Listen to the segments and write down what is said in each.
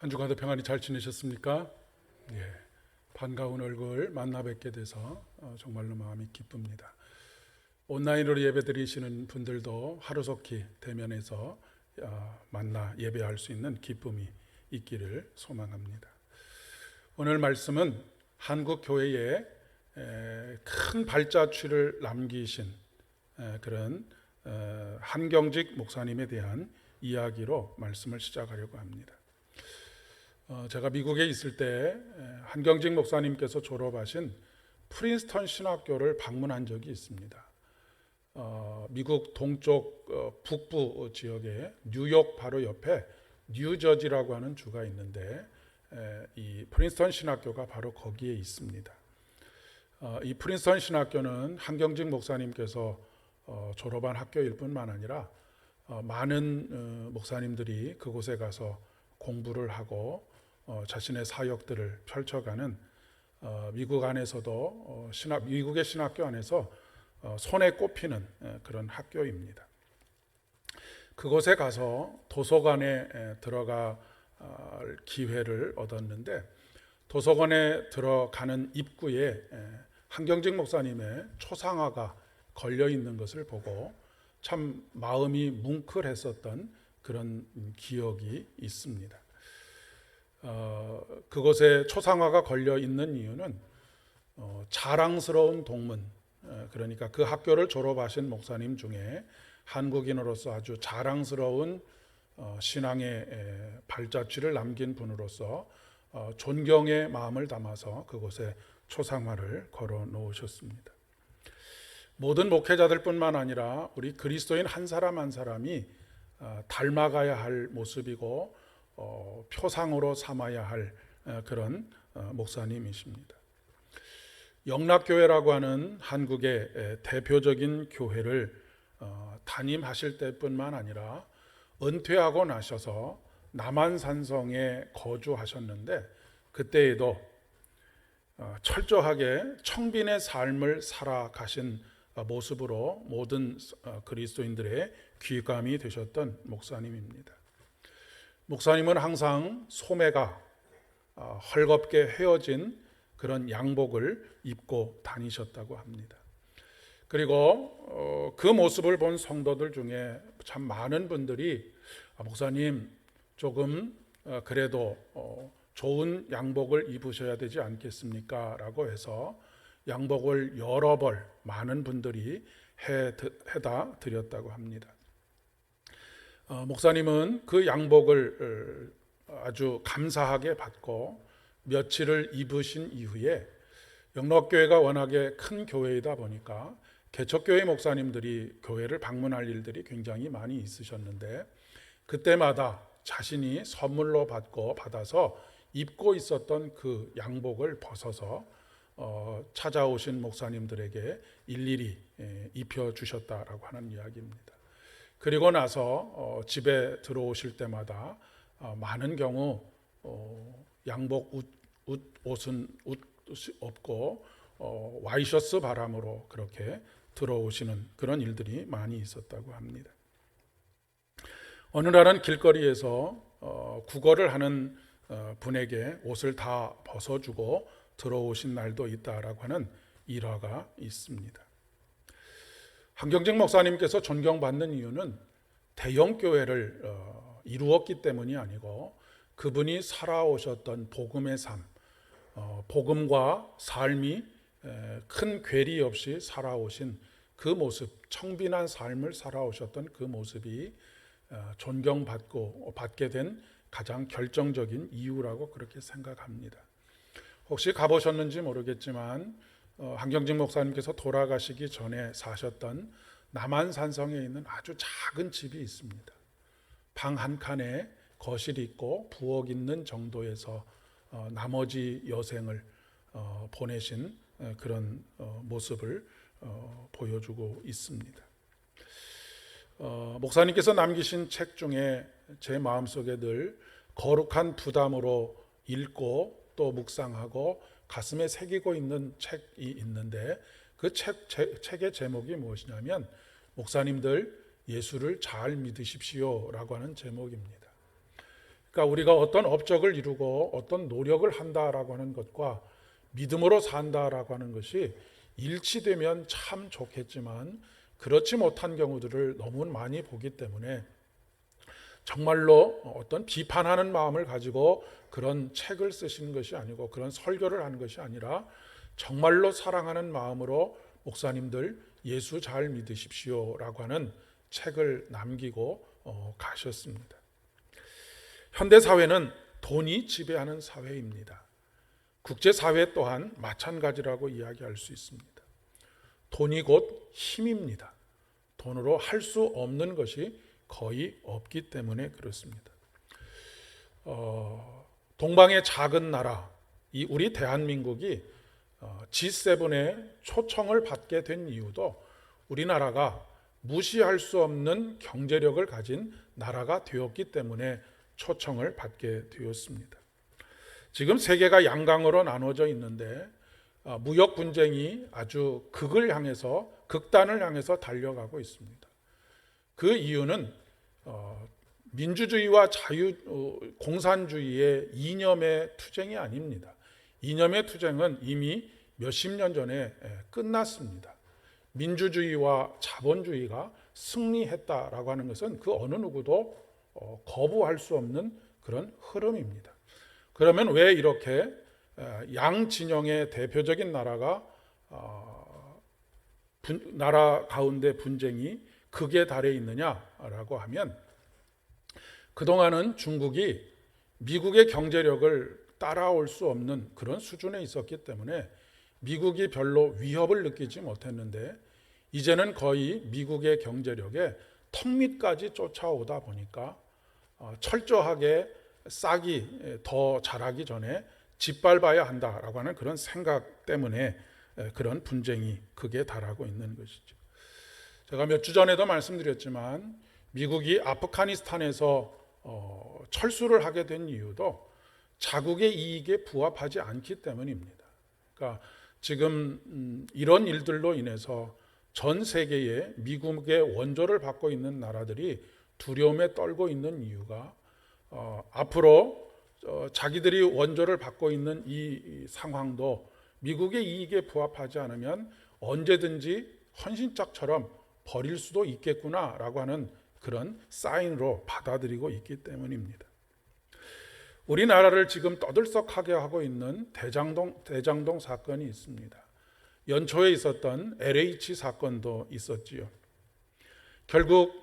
한 주간도 평안히 잘 지내셨습니까? 예, 반가운 얼굴 만나 뵙게 돼서 정말로 마음이 기쁩니다. 온라인으로 예배드리시는 분들도 하루속히 대면해서 만나 예배할 수 있는 기쁨이 있기를 소망합니다. 오늘 말씀은 한국 교회에 큰 발자취를 남기신 그런 한경직 목사님에 대한 이야기로 말씀을 시작하려고 합니다. 제가 미국에 있을 때 한경직 목사님께서 졸업하신 프린스턴 신학교를 방문한 적이 있습니다. 미국 동쪽 북부 지역에 뉴욕 바로 옆에 뉴저지라고 하는 주가 있는데 이 프린스턴 신학교가 바로 거기에 있습니다. 이 프린스턴 신학교는 한경직 목사님께서 졸업한 학교일 뿐만 아니라 많은 목사님들이 그곳에 가서 공부를 하고 자신의 사역들을 펼쳐가는 미국 안에서도 미국의 신학교 안에서 손에 꼽히는 그런 학교입니다. 그곳에 가서 도서관에 들어갈 기회를 얻었는데 도서관에 들어가는 입구에 한경직 목사님의 초상화가 걸려 있는 것을 보고 참 마음이 뭉클했었던 그런 기억이 있습니다. 그곳에 초상화가 걸려 있는 이유는 자랑스러운 동문, 그러니까 그 학교를 졸업하신 목사님 중에 한국인으로서 아주 자랑스러운 신앙의 발자취를 남긴 분으로서 존경의 마음을 담아서 그곳에 초상화를 걸어 놓으셨습니다. 모든 목회자들뿐만 아니라 우리 그리스도인 한 사람 한 사람이 닮아가야 할 모습이고 표상으로 삼아야 할 그런 목사님이십니다. 영락교회라고 하는 한국의 대표적인 교회를 담임하실 때뿐만 아니라 은퇴하고 나셔서 남한산성에 거주하셨는데 그때에도 철저하게 청빈의 삶을 살아가신 모습으로 모든 그리스도인들의 귀감이 되셨던 목사님입니다. 목사님은 항상 소매가 헐겁게 헤어진 그런 양복을 입고 다니셨다고 합니다. 그리고 그 모습을 본 성도들 중에 참 많은 분들이 목사님 조금 그래도 좋은 양복을 입으셔야 되지 않겠습니까? 라고 해서 양복을 여러 벌 많은 분들이 해다 드렸다고 합니다. 목사님은 그 양복을 아주 감사하게 받고 며칠을 입으신 이후에 영락교회가 워낙에 큰 교회이다 보니까 개척교회 목사님들이 교회를 방문할 일들이 굉장히 많이 있으셨는데 그때마다 자신이 선물로 받아서 입고 있었던 그 양복을 벗어서 찾아오신 목사님들에게 일일이 입혀주셨다라고 하는 이야기입니다. 그리고 나서 집에 들어오실 때마다 많은 경우 양복 옷은 없고 와이셔츠 바람으로 그렇게 들어오시는 그런 일들이 많이 있었다고 합니다. 어느 날은 길거리에서 구걸을 하는 분에게 옷을 다 벗어주고 들어오신 날도 있다라고 하는 일화가 있습니다. 한경직 목사님께서 존경받는 이유는 대형 교회를 이루었기 때문이 아니고 그분이 살아오셨던 복음의 삶, 복음과 삶이 큰 괴리 없이 살아오신 그 모습, 청빈한 삶을 살아오셨던 그 모습이 받게 된 가장 결정적인 이유라고 그렇게 생각합니다. 혹시 가보셨는지 모르겠지만 한경직 목사님께서 돌아가시기 전에 사셨던 남한산성에 있는 아주 작은 집이 있습니다. 방 한 칸에 거실이 있고 부엌 있는 정도에서 나머지 여생을 보내신 그런 모습을 보여주고 있습니다. 목사님께서 남기신 책 중에 제 마음속에 늘 거룩한 부담으로 읽고 또 묵상하고 가슴에 새기고 있는 책이 있는데 그 책의 제목이 무엇이냐면 목사님들 예수를 잘 믿으십시오 라고 하는 제목입니다. 그러니까 우리가 어떤 업적을 이루고 어떤 노력을 한다라고 하는 것과 믿음으로 산다라고 하는 것이 일치되면 참 좋겠지만 그렇지 못한 경우들을 너무 많이 보기 때문에 정말로 어떤 비판하는 마음을 가지고 그런 책을 쓰시는 것이 아니고 그런 설교를 하는 것이 아니라 정말로 사랑하는 마음으로 목사님들 예수 잘 믿으십시오라고 하는 책을 남기고 가셨습니다. 현대 사회는 돈이 지배하는 사회입니다. 국제 사회 또한 마찬가지라고 이야기할 수 있습니다. 돈이 곧 힘입니다. 돈으로 할 수 없는 것이 거의 없기 때문에 그렇습니다. 동방의 작은 나라, 이 우리 대한민국이 G7의 초청을 받게 된 이유도 우리나라가 무시할 수 없는 경제력을 가진 나라가 되었기 때문에 초청을 받게 되었습니다. 지금 세계가 양강으로 나눠져 있는데 무역 분쟁이 아주 극단을 향해서 달려가고 있습니다. 그 이유는 민주주의와 공산주의의 이념의 투쟁이 아닙니다. 이념의 투쟁은 이미 몇십 년 전에 끝났습니다. 민주주의와 자본주의가 승리했다라고 하는 것은 그 어느 누구도 거부할 수 없는 그런 흐름입니다. 그러면 왜 이렇게 양 진영의 대표적인 나라 가운데 분쟁이 극에 달해 있느냐라고 하면 그동안은 중국이 미국의 경제력을 따라올 수 없는 그런 수준에 있었기 때문에 미국이 별로 위협을 느끼지 못했는데 이제는 거의 미국의 경제력에 턱밑까지 쫓아오다 보니까 철저하게 싹이 더 자라기 전에 짓밟아야 한다라고 하는 그런 생각 때문에 그런 분쟁이 극에 달하고 있는 것이죠. 제가 몇 주 전에도 말씀드렸지만 미국이 아프가니스탄에서 철수를 하게 된 이유도 자국의 이익에 부합하지 않기 때문입니다. 그러니까 지금 이런 일들로 인해서 전 세계에 미국의 원조를 받고 있는 나라들이 두려움에 떨고 있는 이유가 앞으로 자기들이 원조를 받고 있는 이 상황도 미국의 이익에 부합하지 않으면 언제든지 헌신짝처럼 버릴 수도 있겠구나라고 하는 그런 사인으로 받아들이고 있기 때문입니다. 우리나라를 지금 떠들썩하게 하고 있는 대장동 사건이 있습니다. 연초에 있었던 LH 사건도 있었지요. 결국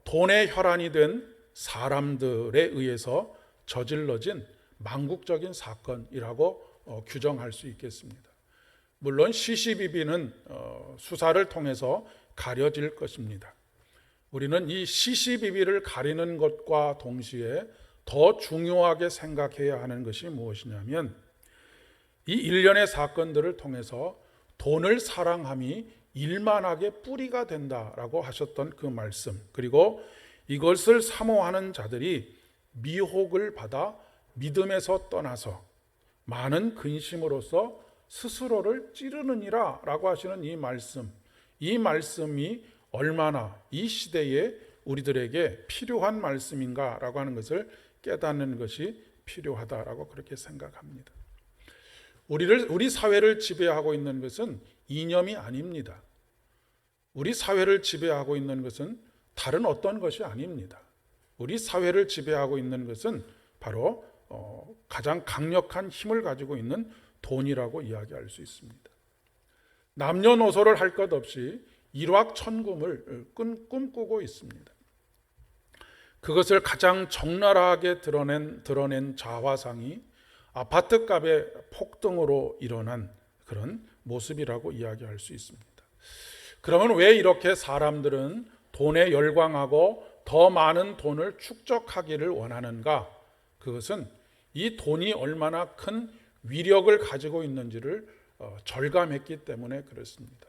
돈의 혈안이 된 사람들에 의해서 저질러진 망국적인 사건이라고 규정할 수 있겠습니다. 물론 CCBB는 수사를 통해서 가려질 것입니다. 우리는 이 CCBB를 가리는 것과 동시에 더 중요하게 생각해야 하는 것이 무엇이냐면 이 일련의 사건들을 통해서 돈을 사랑함이 일만하게 뿌리가 된다라고 하셨던 그 말씀, 그리고 이것을 사모하는 자들이 미혹을 받아 믿음에서 떠나서 많은 근심으로써 스스로를 찌르느니라 라고 하시는 이 말씀이 얼마나 이 시대에 우리들에게 필요한 말씀인가 라고 하는 것을 깨닫는 것이 필요하다라고 그렇게 생각합니다. 우리 사회를 지배하고 있는 것은 이념이 아닙니다. 우리 사회를 지배하고 있는 것은 다른 어떤 것이 아닙니다. 우리 사회를 지배하고 있는 것은 바로 가장 강력한 힘을 가지고 있는 돈이라고 이야기할 수 있습니다. 남녀노소를 할 것 없이 일확천금을 꿈꾸고 있습니다. 그것을 가장 적나라하게 드러낸 자화상이 아파트값의 폭등으로 일어난 그런 모습이라고 이야기할 수 있습니다. 그러면 왜 이렇게 사람들은 돈에 열광하고 더 많은 돈을 축적하기를 원하는가? 그것은 이 돈이 얼마나 큰 위력을 가지고 있는지를 절감했기 때문에 그렇습니다.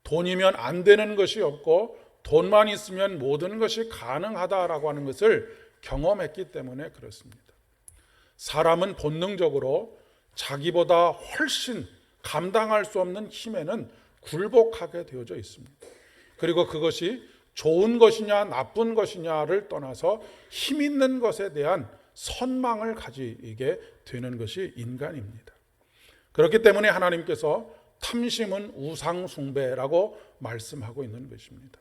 돈이면 안 되는 것이 없고 돈만 있으면 모든 것이 가능하다라고 하는 것을 경험했기 때문에 그렇습니다. 사람은 본능적으로 자기보다 훨씬 감당할 수 없는 힘에는 굴복하게 되어져 있습니다. 그리고 그것이 좋은 것이냐 나쁜 것이냐를 떠나서 힘 있는 것에 대한 선망을 가지게 되는 것이 인간입니다. 그렇기 때문에 하나님께서 탐심은 우상 숭배라고 말씀하고 있는 것입니다.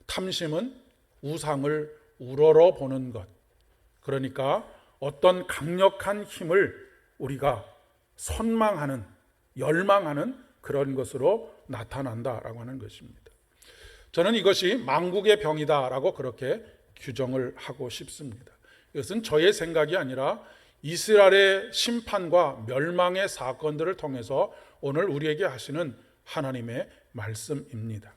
탐심은 우상을 우러러 보는 것, 그러니까 어떤 강력한 힘을 우리가 선망하는, 열망하는 그런 것으로 나타난다라고 하는 것입니다. 저는 이것이 망국의 병이다라고 그렇게 규정을 하고 싶습니다. 이것은 저의 생각이 아니라 이스라엘의 심판과 멸망의 사건들을 통해서 오늘 우리에게 하시는 하나님의 말씀입니다.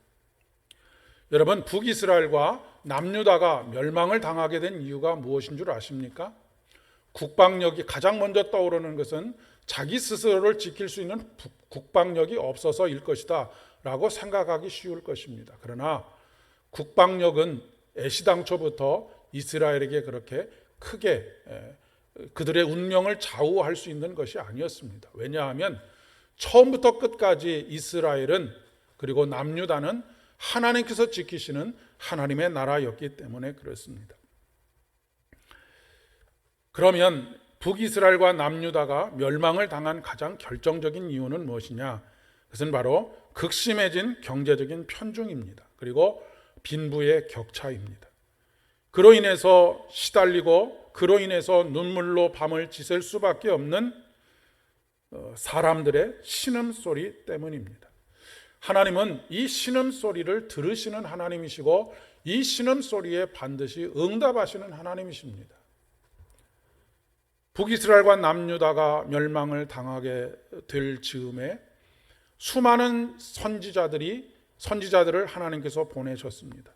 여러분, 북이스라엘과 남유다가 멸망을 당하게 된 이유가 무엇인 줄 아십니까? 국방력이 가장 먼저 떠오르는 것은 자기 스스로를 지킬 수 있는 국방력이 없어서일 것이다 라고 생각하기 쉬울 것입니다. 그러나 국방력은 애시당초부터 이스라엘에게 그렇게 크게 그들의 운명을 좌우할 수 있는 것이 아니었습니다. 왜냐하면 처음부터 끝까지 이스라엘은, 그리고 남유다는 하나님께서 지키시는 하나님의 나라였기 때문에 그렇습니다. 그러면 북이스라엘과 남유다가 멸망을 당한 가장 결정적인 이유는 무엇이냐? 그것은 바로 극심해진 경제적인 편중입니다. 그리고 빈부의 격차입니다. 그로 인해서 시달리고 그로 인해서 눈물로 밤을 지샐 수밖에 없는 사람들의 신음소리 때문입니다. 하나님은 이 신음소리를 들으시는 하나님이시고 이 신음소리에 반드시 응답하시는 하나님이십니다. 북이스라엘과 남유다가 멸망을 당하게 될 즈음에 수많은 선지자들을 하나님께서 보내셨습니다.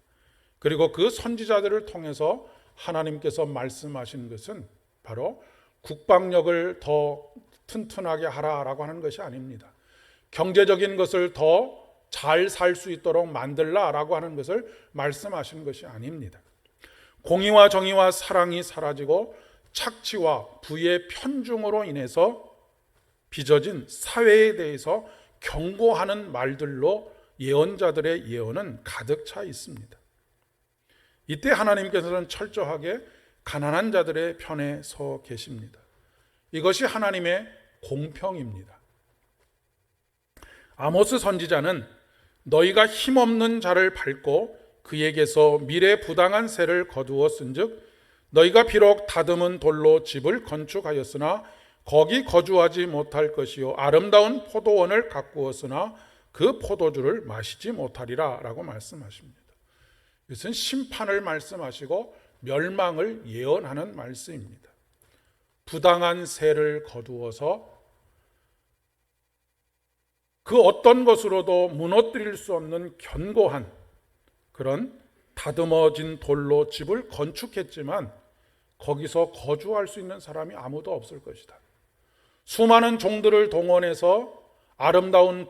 그리고 그 선지자들을 통해서 하나님께서 말씀하신 것은 바로 국방력을 더 튼튼하게 하라라고 하는 것이 아닙니다. 경제적인 것을 더 잘 살 수 있도록 만들라라고 하는 것을 말씀하시는 것이 아닙니다. 공의와 정의와 사랑이 사라지고 착취와 부의 편중으로 인해서 빚어진 사회에 대해서 경고하는 말들로 예언자들의 예언은 가득 차 있습니다. 이때 하나님께서는 철저하게 가난한 자들의 편에 서 계십니다. 이것이 하나님의 공평입니다. 아모스 선지자는 너희가 힘없는 자를 밟고 그에게서 미래 부당한 세를 거두었은즉 너희가 비록 다듬은 돌로 집을 건축하였으나 거기 거주하지 못할 것이요 아름다운 포도원을 가꾸었으나 그 포도주를 마시지 못하리라 라고 말씀하십니다. 이것은 심판을 말씀하시고 멸망을 예언하는 말씀입니다. 부당한 세를 거두어서 그 어떤 것으로도 무너뜨릴 수 없는 견고한 그런 다듬어진 돌로 집을 건축했지만 거기서 거주할 수 있는 사람이 아무도 없을 것이다. 수많은 종들을 동원해서 아름다운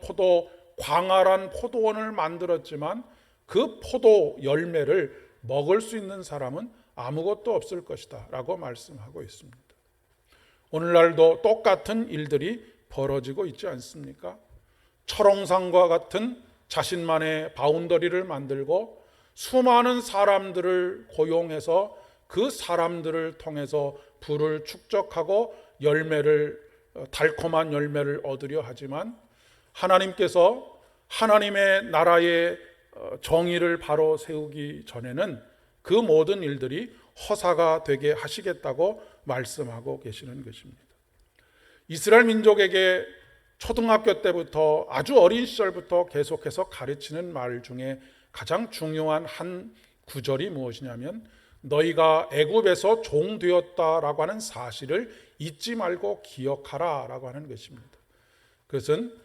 광활한 포도원을 만들었지만 그 포도 열매를 먹을 수 있는 사람은 아무것도 없을 것이다 라고 말씀하고 있습니다. 오늘날도 똑같은 일들이 벌어지고 있지 않습니까? 철옹상과 같은 자신만의 바운더리를 만들고 수많은 사람들을 고용해서 그 사람들을 통해서 부를 축적하고 달콤한 열매를 얻으려 하지만 하나님께서 하나님의 나라의 정의를 바로 세우기 전에는 그 모든 일들이 허사가 되게 하시겠다고 말씀하고 계시는 것입니다. 이스라엘 민족에게 초등학교 때부터 아주 어린 시절부터 계속해서 가르치는 말 중에 가장 중요한 한 구절이 무엇이냐면 너희가 애굽에서 종 되었다라고 하는 사실을 잊지 말고 기억하라 라고 하는 것입니다. 그것은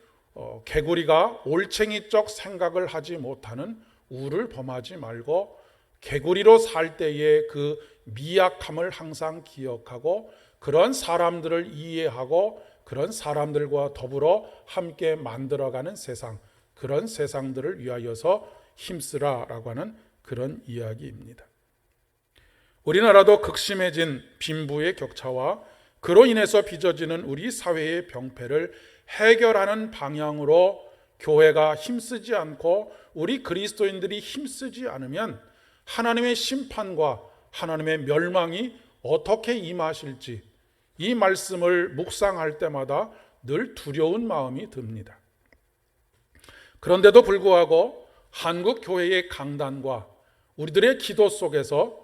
개구리가 올챙이적 생각을 하지 못하는 우를 범하지 말고 개구리로 살 때의 그 미약함을 항상 기억하고 그런 사람들을 이해하고 그런 사람들과 더불어 함께 만들어가는 세상, 그런 세상들을 위하여서 힘쓰라라고 하는 그런 이야기입니다. 우리나라도 극심해진 빈부의 격차와 그로 인해서 빚어지는 우리 사회의 병폐를 해결하는 방향으로 교회가 힘쓰지 않고 우리 그리스도인들이 힘쓰지 않으면 하나님의 심판과 하나님의 멸망이 어떻게 임하실지 이 말씀을 묵상할 때마다 늘 두려운 마음이 듭니다. 그런데도 불구하고 한국 교회의 강단과 우리들의 기도 속에서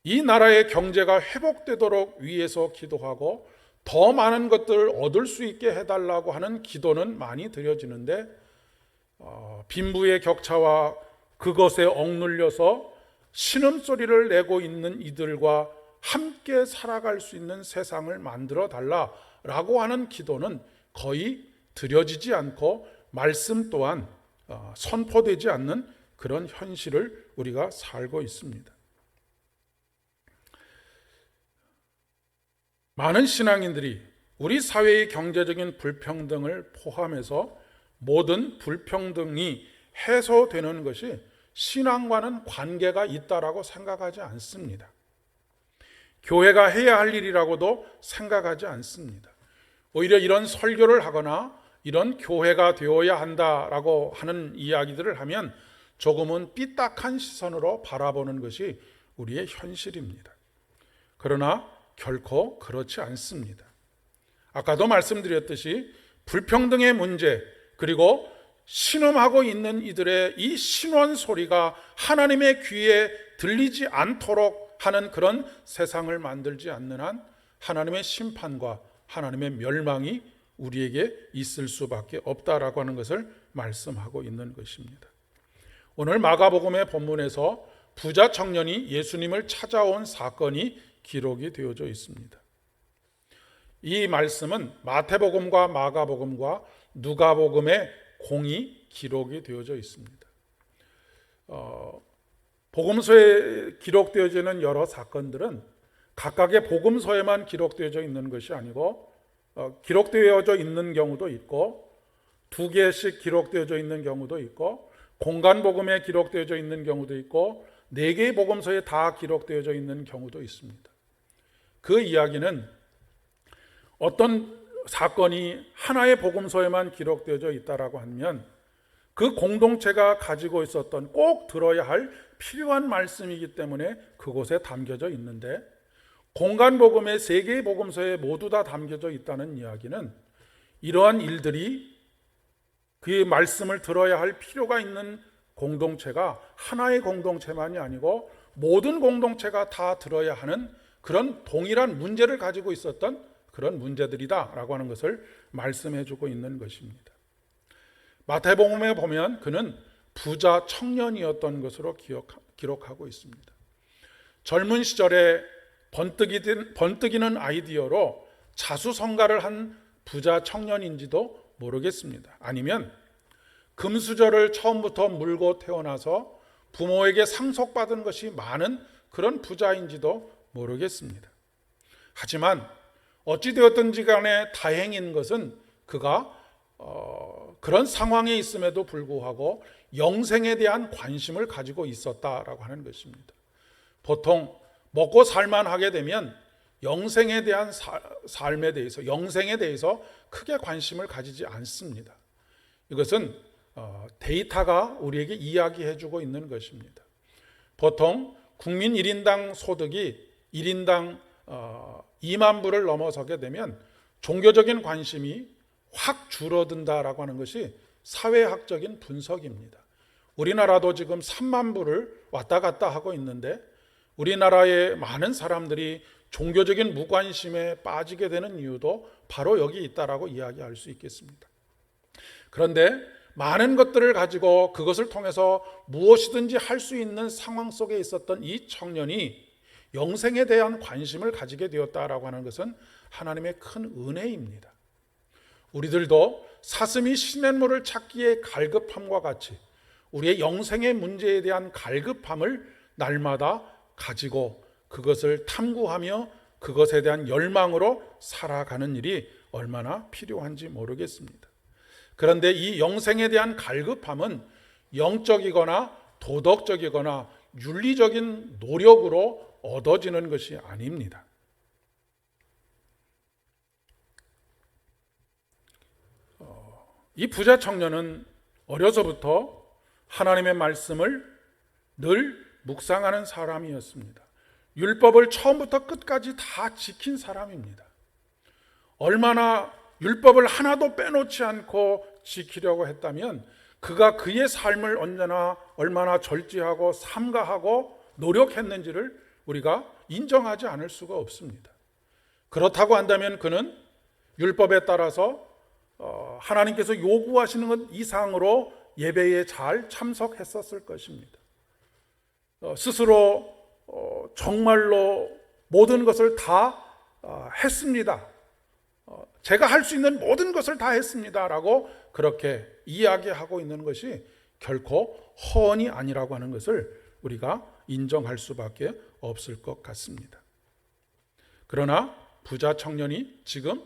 이 나라의 경제가 회복되도록 위해서 기도하고 더 많은 것들을 얻을 수 있게 해달라고 하는 기도는 많이 드려지는데 빈부의 격차와 그것에 억눌려서 신음소리를 내고 있는 이들과 함께 살아갈 수 있는 세상을 만들어 달라라고 하는 기도는 거의 드려지지 않고 말씀 또한 선포되지 않는 그런 현실을 우리가 살고 있습니다. 많은 신앙인들이 우리 사회의 경제적인 불평등을 포함해서 모든 불평등이 해소되는 것이 신앙과는 관계가 있다라고 생각하지 않습니다. 교회가 해야 할 일이라고도 생각하지 않습니다. 오히려 이런 설교를 하거나 이런 교회가 되어야 한다라고 하는 이야기들을 하면 조금은 삐딱한 시선으로 바라보는 것이 우리의 현실입니다. 그러나 결코 그렇지 않습니다. 아까도 말씀드렸듯이 불평등의 문제 그리고 신음하고 있는 이들의 이 신원 소리가 하나님의 귀에 들리지 않도록 하는 그런 세상을 만들지 않는 한 하나님의 심판과 하나님의 멸망이 우리에게 있을 수밖에 없다라고 하는 것을 말씀하고 있는 것입니다. 오늘 마가복음의 본문에서 부자 청년이 예수님을 찾아온 사건이 기록이 되어져 있습니다. 이 말씀은 마태복음과 마가복음과 누가복음의 공이 기록이 되어져 있습니다. 복음서에 기록되어지는 여러 사건들은 각각의 복음서에만 기록되어져 있는 것이 아니고 기록되어져 있는 경우도 있고 2개씩 기록되어져 있는 경우도 있고 공간복음에 기록되어져 있는 경우도 있고 4개의 복음서에 다 기록되어져 있는 경우도 있습니다. 그 이야기는 어떤 사건이 하나의 복음서에만 기록되어져 있다라고 하면 그 공동체가 가지고 있었던 꼭 들어야 할 필요한 말씀이기 때문에 그곳에 담겨져 있는데 공간복음의 3개의 복음서에 모두 다 담겨져 있다는 이야기는 이러한 일들이 그 말씀을 들어야 할 필요가 있는 공동체가 하나의 공동체만이 아니고 모든 공동체가 다 들어야 하는 그런 동일한 문제를 가지고 있었던 그런 문제들이다라고 하는 것을 말씀해 주고 있는 것입니다. 마태복음에 보면 그는 부자 청년이었던 것으로 기록하고 있습니다. 젊은 시절에 번뜩이는 아이디어로 자수성가를 한 부자 청년인지도 모르겠습니다. 아니면 금수저를 처음부터 물고 태어나서 부모에게 상속받은 것이 많은 그런 부자인지도 모르겠습니다. 하지만 어찌되었든지 간에 다행인 것은 그가 그런 상황에 있음에도 불구하고 영생에 대한 관심을 가지고 있었다라고 하는 것입니다. 보통 먹고 살만하게 되면 영생에 대한 삶에 대해서 영생에 대해서 크게 관심을 가지지 않습니다. 이것은 데이터가 우리에게 이야기해주고 있는 것입니다. 보통 국민 1인당 소득이 1인당 2만 불을 넘어서게 되면 종교적인 관심이 확 줄어든다라고 하는 것이 사회학적인 분석입니다. 우리나라도 지금 3만 불을 왔다 갔다 하고 있는데 우리나라의 많은 사람들이 종교적인 무관심에 빠지게 되는 이유도 바로 여기 있다라고 이야기할 수 있겠습니다. 그런데 많은 것들을 가지고 그것을 통해서 무엇이든지 할 수 있는 상황 속에 있었던 이 청년이 영생에 대한 관심을 가지게 되었다라고 하는 것은 하나님의 큰 은혜입니다. 우리들도 사슴이 시냇물을 찾기에 갈급함과 같이 우리의 영생의 문제에 대한 갈급함을 날마다 가지고 그것을 탐구하며 그것에 대한 열망으로 살아가는 일이 얼마나 필요한지 모르겠습니다. 그런데 이 영생에 대한 갈급함은 영적이거나 도덕적이거나 윤리적인 노력으로 얻어지는 것이 아닙니다. 이 부자 청년은 어려서부터 하나님의 말씀을 늘 묵상하는 사람이었습니다. 율법을 처음부터 끝까지 다 지킨 사람입니다. 얼마나 율법을 하나도 빼놓지 않고 지키려고 했다면 그가 그의 삶을 언제나 얼마나 절제하고 삼가하고 노력했는지를 우리가 인정하지 않을 수가 없습니다. 그렇다고 한다면 그는 율법에 따라서 하나님께서 요구하시는 것 이상으로 예배에 잘 참석했었을 것입니다. 스스로 정말로 모든 것을 다 했습니다. 제가 할 수 있는 모든 것을 다 했습니다 라고 그렇게 이야기하고 있는 것이 결코 허언이 아니라고 하는 것을 우리가 인정할 수밖에 없을 것 같습니다. 그러나 부자 청년이 지금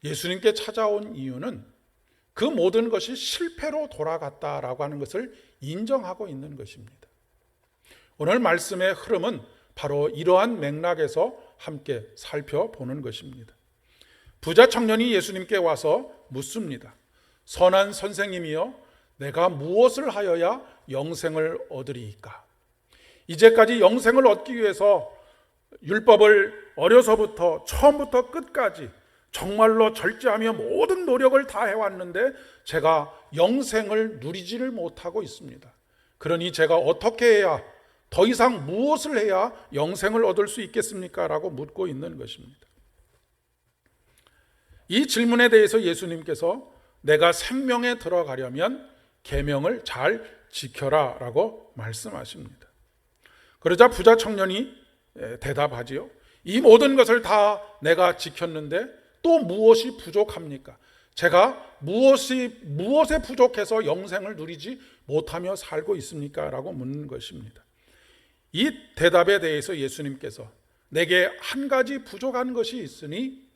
예수님께 찾아온 이유는 그 모든 것이 실패로 돌아갔다라고 하는 것을 인정하고 있는 것입니다. 오늘 말씀의 흐름은 바로 이러한 맥락에서 함께 살펴보는 것입니다. 부자 청년이 예수님께 와서 묻습니다. 선한 선생님이여, 내가 무엇을 하여야 영생을 얻으리이까? 이제까지 영생을 얻기 위해서 율법을 어려서부터 처음부터 끝까지 정말로 절제하며 모든 노력을 다 해왔는데 제가 영생을 누리지를 못하고 있습니다. 그러니 제가 어떻게 해야, 더 이상 무엇을 해야 영생을 얻을 수 있겠습니까? 라고 묻고 있는 것입니다. 이 질문에 대해서 예수님께서 내가 생명에 들어가려면 계명을 잘 지켜라 라고 말씀하십니다. 그러자 부자 청년이 대답하지요. 이 모든 것을 다 내가 지켰는데 또 무엇이 부족합니까? 제가 무엇에 부족해서 영생을 누리지 못하며 살고 있습니까? 라고 묻는 것입니다. 이 대답에 대해서 예수님께서 내게 한 가지 부족한 것이 있으니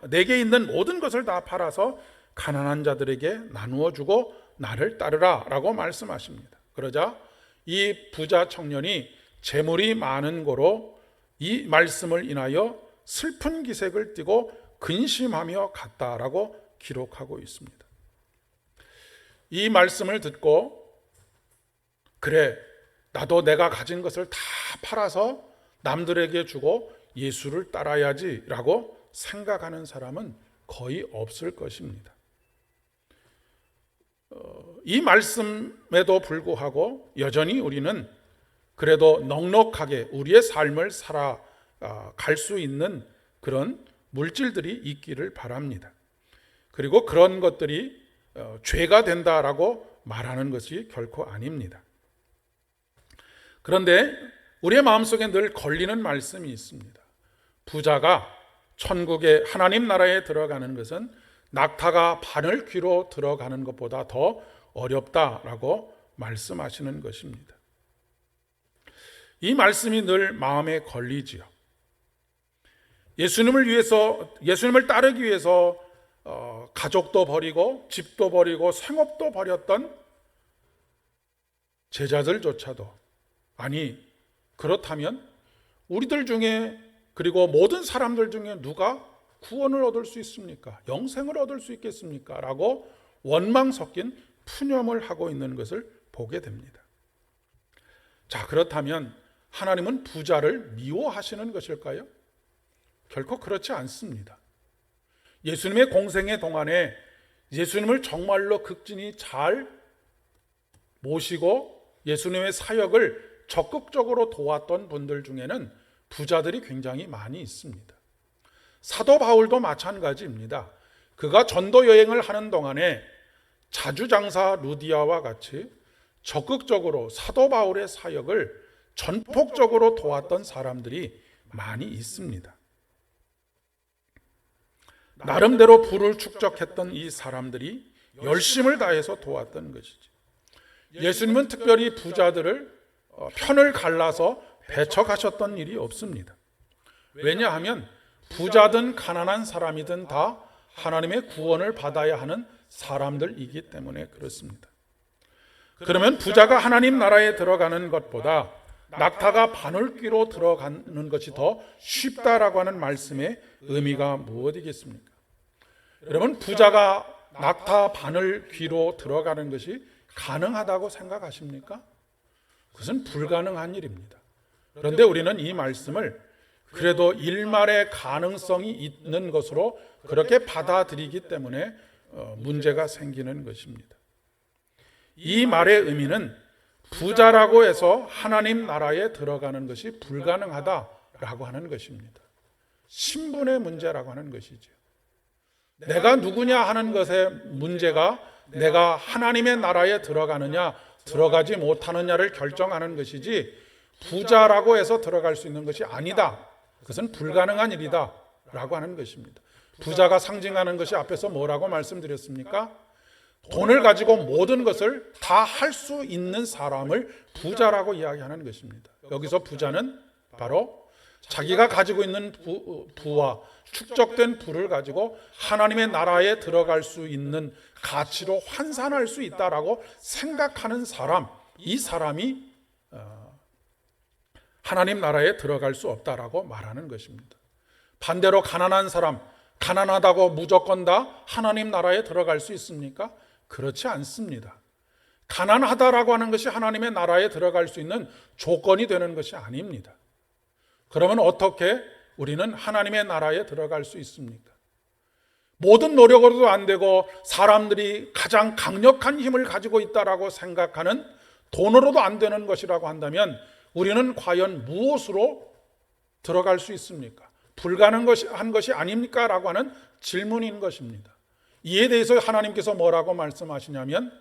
내게 있는 모든 것을 다 팔아서 가난한 자들에게 나누어 주고 나를 따르라 라고 말씀하십니다. 그러자 이 부자 청년이 재물이 많은 고로 이 말씀을 인하여 슬픈 기색을 띠고 근심하며 갔다라고 기록하고 있습니다. 이 말씀을 듣고 그래, 나도 내가 가진 것을 다 팔아서 남들에게 주고 예수를 따라야지 라고 생각하는 사람은 거의 없을 것입니다. 이 말씀에도 불구하고 여전히 우리는 그래도 넉넉하게 우리의 삶을 살아갈 수 있는 그런 물질들이 있기를 바랍니다. 그리고 그런 것들이 죄가 된다라고 말하는 것이 결코 아닙니다. 그런데 우리의 마음속에 늘 걸리는 말씀이 있습니다. 부자가 천국의 하나님 나라에 들어가는 것은 낙타가 바늘 귀로 들어가는 것보다 더 어렵다라고 말씀하시는 것입니다. 이 말씀이 늘 마음에 걸리지요. 예수님을 따르기 위해서 가족도 버리고 집도 버리고 생업도 버렸던 제자들조차도, 아니 그렇다면 우리들 중에, 그리고 모든 사람들 중에 누가 구원을 얻을 수 있습니까? 영생을 얻을 수 있겠습니까? 라고 원망 섞인 푸념을 하고 있는 것을 보게 됩니다. 자, 그렇다면 하나님은 부자를 미워하시는 것일까요? 결코 그렇지 않습니다. 예수님의 공생의 동안에 예수님을 정말로 극진히 잘 모시고 예수님의 사역을 적극적으로 도왔던 분들 중에는 부자들이 굉장히 많이 있습니다. 사도 바울도 마찬가지입니다. 그가 전도 여행을 하는 동안에 자주장사 루디아와 같이 적극적으로 사도 바울의 사역을 전폭적으로 도왔던 사람들이 많이 있습니다. 나름대로 부를 축적했던 이 사람들이 열심을 다해서 도왔던 것이지. 예수님은 특별히 부자들을 편을 갈라서 배척하셨던 일이 없습니다. 왜냐하면 부자든 가난한 사람이든 다 하나님의 구원을 받아야 하는 사람들이기 때문에 그렇습니다. 그러면 부자가 하나님 나라에 들어가는 것보다 낙타가 바늘귀로 들어가는 것이 더 쉽다라고 하는 말씀의 의미가 무엇이겠습니까? 여러분, 부자가 낙타 바늘 귀로 들어가는 것이 가능하다고 생각하십니까? 그것은 불가능한 일입니다. 그런데 우리는 이 말씀을 그래도 일말의 가능성이 있는 것으로 그렇게 받아들이기 때문에 문제가 생기는 것입니다. 이 말의 의미는 부자라고 해서 하나님 나라에 들어가는 것이 불가능하다라고 하는 것입니다. 신분의 문제라고 하는 것이죠. 내가 누구냐 하는 것의 문제가 내가 하나님의 나라에 들어가느냐 들어가지 못하느냐를 결정하는 것이지, 부자라고 해서 들어갈 수 있는 것이 아니다, 그것은 불가능한 일이다 라고 하는 것입니다. 부자가 상징하는 것이 앞에서 뭐라고 말씀드렸습니까? 돈을 가지고 모든 것을 다 할 수 있는 사람을 부자라고 이야기하는 것입니다. 여기서 부자는 바로 자기가 가지고 있는 부와 축적된 부를 가지고 하나님의 나라에 들어갈 수 있는 가치로 환산할 수 있다라고 생각하는 사람, 이 사람이 하나님 나라에 들어갈 수 없다라고 말하는 것입니다. 반대로 가난한 사람, 가난하다고 무조건 다 하나님 나라에 들어갈 수 있습니까? 그렇지 않습니다. 가난하다라고 하는 것이 하나님의 나라에 들어갈 수 있는 조건이 되는 것이 아닙니다. 그러면 어떻게 우리는 하나님의 나라에 들어갈 수 있습니까? 모든 노력으로도 안 되고 사람들이 가장 강력한 힘을 가지고 있다라고 생각하는 돈으로도 안 되는 것이라고 한다면 우리는 과연 무엇으로 들어갈 수 있습니까? 불가능한 것이 아닙니까? 라고 하는 질문인 것입니다. 이에 대해서 하나님께서 뭐라고 말씀하시냐면,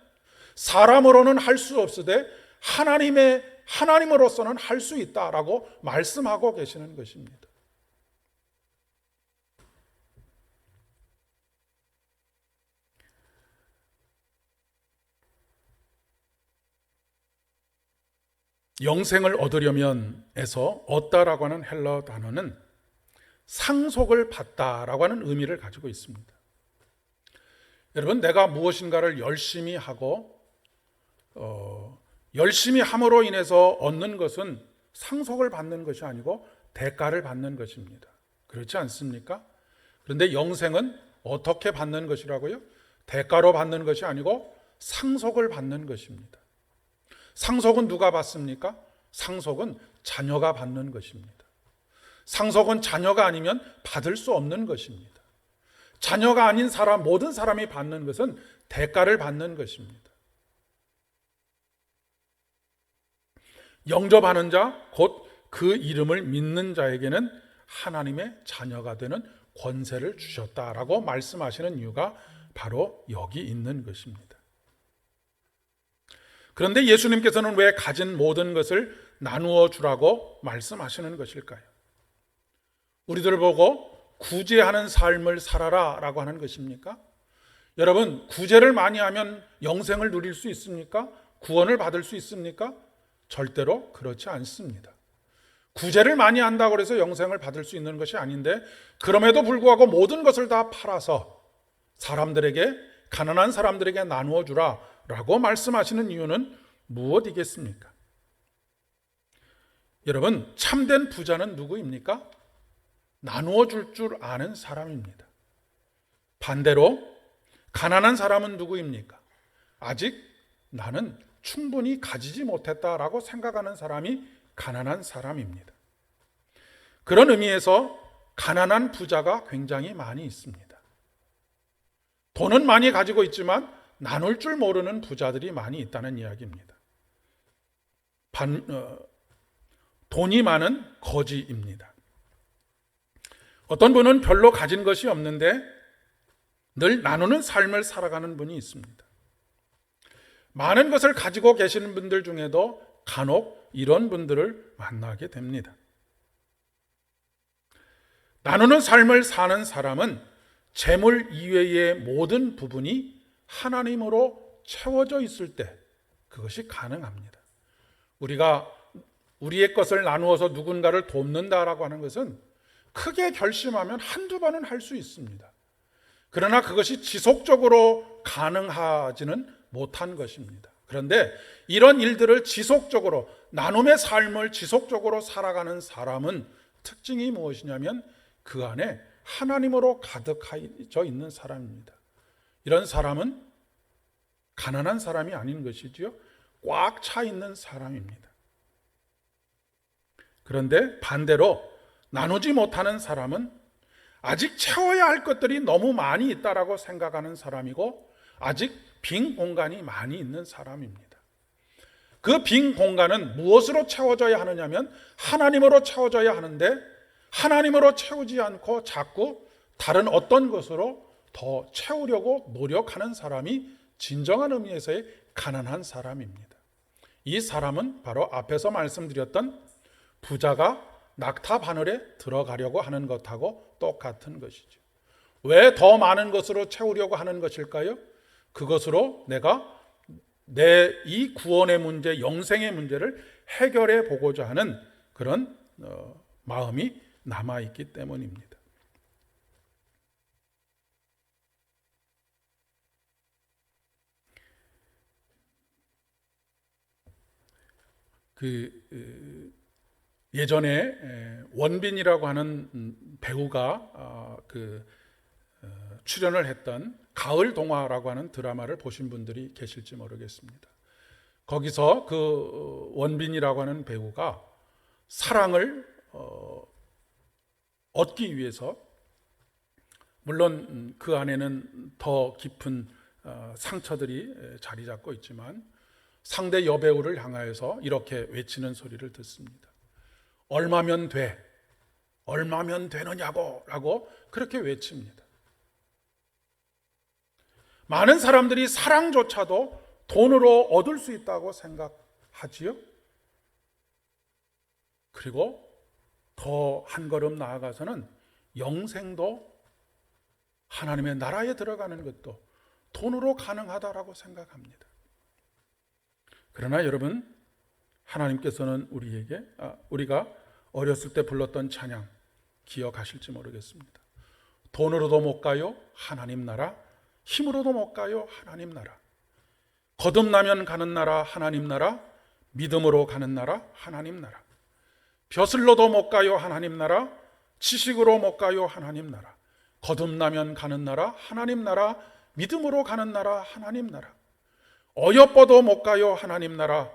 사람으로는 할 수 없으되 하나님으로서는 할 수 있다라고 말씀하고 계시는 것입니다. 영생을 얻으려면에서 얻다라고 하는 헬라어 단어는 상속을 받다라고 하는 의미를 가지고 있습니다. 여러분, 내가 무엇인가를 열심히 하고 열심히 함으로 인해서 얻는 것은 상속을 받는 것이 아니고 대가를 받는 것입니다. 그렇지 않습니까? 그런데 영생은 어떻게 받는 것이라고요? 대가로 받는 것이 아니고 상속을 받는 것입니다. 상속은 누가 받습니까? 상속은 자녀가 받는 것입니다. 상속은 자녀가 아니면 받을 수 없는 것입니다. 자녀가 아닌 사람, 모든 사람이 받는 것은 대가를 받는 것입니다. 영접하는 자, 곧 그 이름을 믿는 자에게는 하나님의 자녀가 되는 권세를 주셨다라고 말씀하시는 이유가 바로 여기 있는 것입니다. 그런데 예수님께서는 왜 가진 모든 것을 나누어 주라고 말씀하시는 것일까요? 우리들 보고 구제하는 삶을 살아라 라고 하는 것입니까? 여러분, 구제를 많이 하면 영생을 누릴 수 있습니까? 구원을 받을 수 있습니까? 절대로 그렇지 않습니다. 구제를 많이 한다고 해서 영생을 받을 수 있는 것이 아닌데, 그럼에도 불구하고 모든 것을 다 팔아서 사람들에게, 가난한 사람들에게 나누어 주라 라고 말씀하시는 이유는 무엇이겠습니까? 여러분, 참된 부자는 누구입니까? 나누어 줄 아는 사람입니다. 반대로 가난한 사람은 누구입니까? 아직 나는 충분히 가지지 못했다라고 생각하는 사람이 가난한 사람입니다. 그런 의미에서 가난한 부자가 굉장히 많이 있습니다. 돈은 많이 가지고 있지만 나눌 줄 모르는 부자들이 많이 있다는 이야기입니다. 돈이 많은 거지입니다. 어떤 분은 별로 가진 것이 없는데 늘 나누는 삶을 살아가는 분이 있습니다. 많은 것을 가지고 계시는 분들 중에도 간혹 이런 분들을 만나게 됩니다. 나누는 삶을 사는 사람은 재물 이외의 모든 부분이 하나님으로 채워져 있을 때 그것이 가능합니다. 우리가 우리의 것을 나누어서 누군가를 돕는다라고 하는 것은 크게 결심하면 한두 번은 할 수 있습니다. 그러나 그것이 지속적으로 가능하지는 못한 것입니다. 그런데 이런 일들을 지속적으로, 나눔의 삶을 지속적으로 살아가는 사람은 특징이 무엇이냐면 그 안에 하나님으로 가득해져 있는 사람입니다. 이런 사람은 가난한 사람이 아닌 것이지요, 꽉 차 있는 사람입니다. 그런데 반대로 나누지 못하는 사람은 아직 채워야 할 것들이 너무 많이 있다라고 생각하는 사람이고, 아직 빈 공간이 많이 있는 사람입니다. 그 빈 공간은 무엇으로 채워져야 하느냐면 하나님으로 채워져야 하는데, 하나님으로 채우지 않고 자꾸 다른 어떤 것으로 더 채우려고 노력하는 사람이 진정한 의미에서의 가난한 사람입니다. 이 사람은 바로 앞에서 말씀드렸던 부자가 낙타 바늘에 들어가려고 하는 것하고 똑같은 것이죠. 왜 더 많은 것으로 채우려고 하는 것일까요? 그것으로 내가 내 이 구원의 문제, 영생의 문제를 해결해 보고자 하는 그런 마음이 남아있기 때문입니다. 예전에 원빈이라고 하는 배우가 출연을 했던 가을 동화라고 하는 드라마를 보신 분들이 계실지 모르겠습니다. 거기서 그 원빈이라고 하는 배우가 사랑을 얻기 위해서, 물론 그 안에는 더 깊은 상처들이 자리 잡고 있지만, 상대 여배우를 향하여서 이렇게 외치는 소리를 듣습니다. 얼마면 돼? 얼마면 되느냐고 라고 그렇게 외칩니다. 많은 사람들이 사랑조차도 돈으로 얻을 수 있다고 생각하지요. 그리고 더 한 걸음 나아가서는 영생도, 하나님의 나라에 들어가는 것도 돈으로 가능하다라고 생각합니다. 그러나 여러분, 하나님께서는 우리가 어렸을 때 불렀던 찬양 기억하실지 모르겠습니다. 돈으로도 못 가요 하나님 나라, 힘으로도 못 가요 하나님 나라. 거듭나면 가는 나라 하나님 나라, 믿음으로 가는 나라 하나님 나라. 벼슬로도 못 가요 하나님 나라, 지식으로 못 가요 하나님 나라. 거듭나면 가는 나라 하나님 나라, 믿음으로 가는 나라 하나님 나라. 어여뻐도 못 가요 하나님 나라,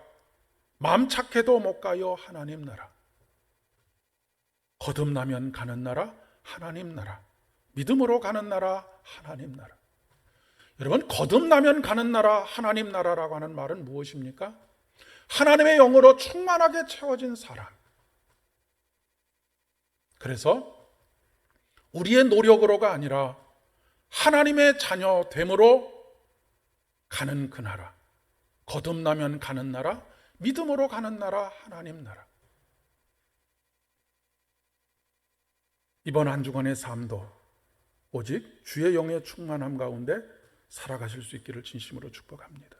마음 착해도 못 가요 하나님 나라. 거듭나면 가는 나라 하나님 나라, 믿음으로 가는 나라 하나님 나라. 여러분, 거듭나면 가는 나라 하나님 나라라고 하는 말은 무엇입니까? 하나님의 영으로 충만하게 채워진 사람. 그래서 우리의 노력으로가 아니라 하나님의 자녀됨으로 가는 그 나라, 거듭나면 가는 나라, 믿음으로 가는 나라 하나님 나라. 이번 한 주간의 삶도 오직 주의 영의 충만함 가운데 살아가실 수 있기를 진심으로 축복합니다.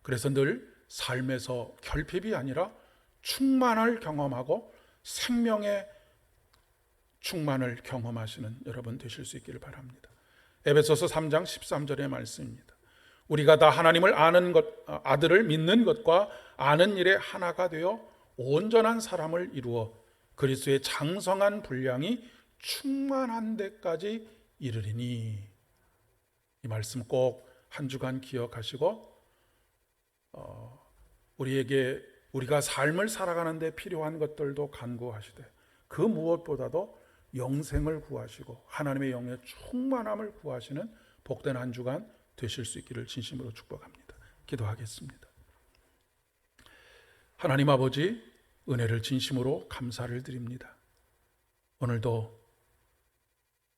그래서 늘 삶에서 결핍이 아니라 충만을 경험하고 생명의 충만을 경험하시는 여러분 되실 수 있기를 바랍니다. 에베소서 3장 13절의 말씀입니다. 우리가 다 하나님을 아는 것, 아들을 믿는 것과 아는 일에 하나가 되어 온전한 사람을 이루어 그리스도의 장성한 분량이 충만한 데까지 이르리니. 이 말씀 꼭 한 주간 기억하시고 우리가 삶을 살아가는 데 필요한 것들도 간구하시되, 그 무엇보다도 영생을 구하시고 하나님의 영의 충만함을 구하시는 복된 한 주간 되실 수 있기를 진심으로 축복합니다. 기도하겠습니다. 하나님 아버지, 은혜를 진심으로 감사를 드립니다. 오늘도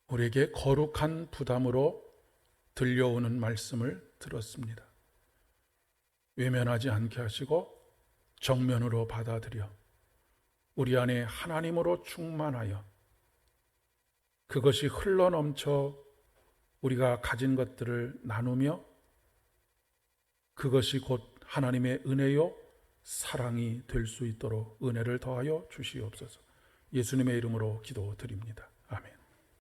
우리에게 거룩한 부담으로 들려오는 말씀을 들었습니다. 외면하지 않게 하시고 정면으로 받아들여 우리 안에 하나님으로 충만하여 그것이 흘러넘쳐 우리가 가진 것들을 나누며 그것이 곧 하나님의 은혜요 사랑이 될 수 있도록 은혜를 더하여 주시옵소서. 예수님의 이름으로 기도드립니다.